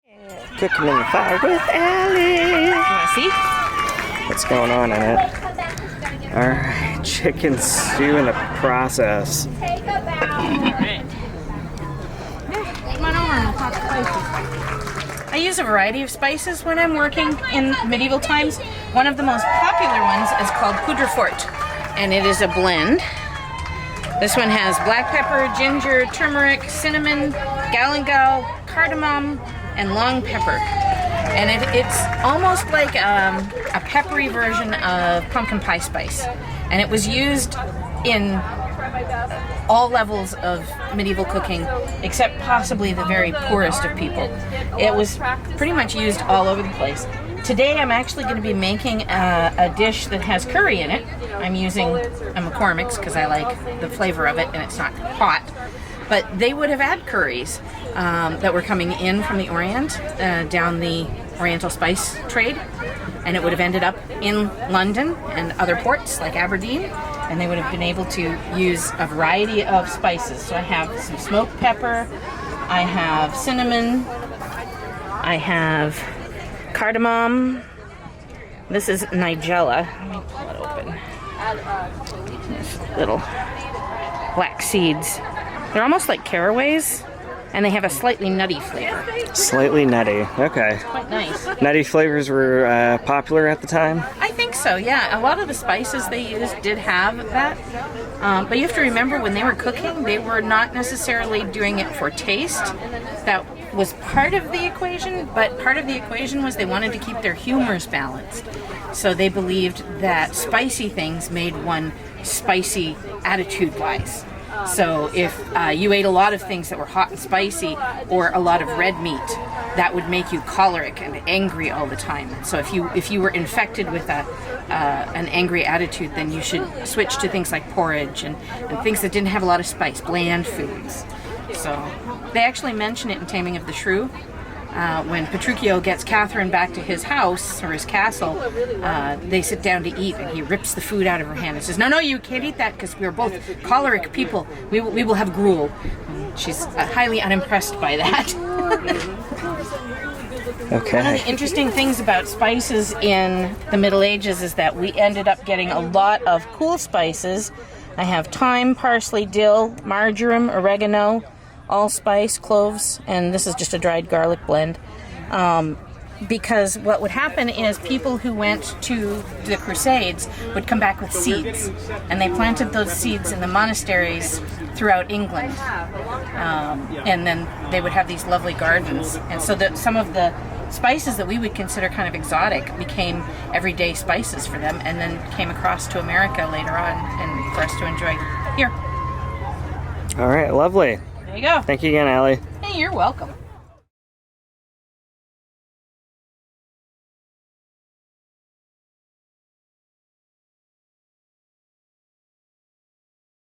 Cooking in the fire with Allie. You want to see? What's going on in it? Alright, chicken stew in the process. Alright. Come on over and we'll talk spices. I use a variety of spices when I'm working in medieval times. One of the most popular ones is called poudre forte, and it is a blend. This one has black pepper, ginger, turmeric, cinnamon, galangal, cardamom, and long pepper. And it's almost like a peppery version of pumpkin pie spice. And it was used in all levels of medieval cooking, except possibly the very poorest of people. It was pretty much used all over the place. Today I'm actually going to be making a dish that has curry in it. I'm using a McCormick's because I like the flavor of it and it's not hot. But they would have had curries that were coming in from the Orient, down the Oriental spice trade, and it would have ended up in London and other ports like Aberdeen, and they would have been able to use a variety of spices. So I have some smoked pepper, I have cinnamon, I have cardamom. This is nigella. Let me pull it open. These little black seeds. They're almost like caraways, and they have a slightly nutty flavor. Slightly nutty. Okay. It's quite nice. Nutty flavors were popular at the time? I think so, yeah. A lot of the spices they used did have that. But you have to remember, when they were cooking, they were not necessarily doing it for taste. That was part of the equation, but part of the equation was they wanted to keep their humors balanced. So they believed that spicy things made one spicy attitude-wise. So if you ate a lot of things that were hot and spicy, or a lot of red meat, that would make you choleric and angry all the time. So if you were infected with an angry attitude, then you should switch to things like porridge and things that didn't have a lot of spice, bland foods. So they actually mention it in Taming of the Shrew. When Petruchio gets Catherine back to his house, or his castle, they sit down to eat, and he rips the food out of her hand and says, no, you can't eat that because we're both choleric people. We will have gruel. And she's highly unimpressed by that. Okay. One of the interesting things about spices in the Middle Ages is that we ended up getting a lot of cool spices. I have thyme, parsley, dill, marjoram, oregano, allspice, cloves, and this is just a dried garlic blend. Because what would happen is people who went to the Crusades would come back with seeds, and they planted those seeds in the monasteries throughout England. And then they would have these lovely gardens. And so that some of the spices that we would consider kind of exotic became everyday spices for them, and then came across to America later on and for us to enjoy here. All right, lovely. There you go. Thank you again, Allie. Hey, you're welcome.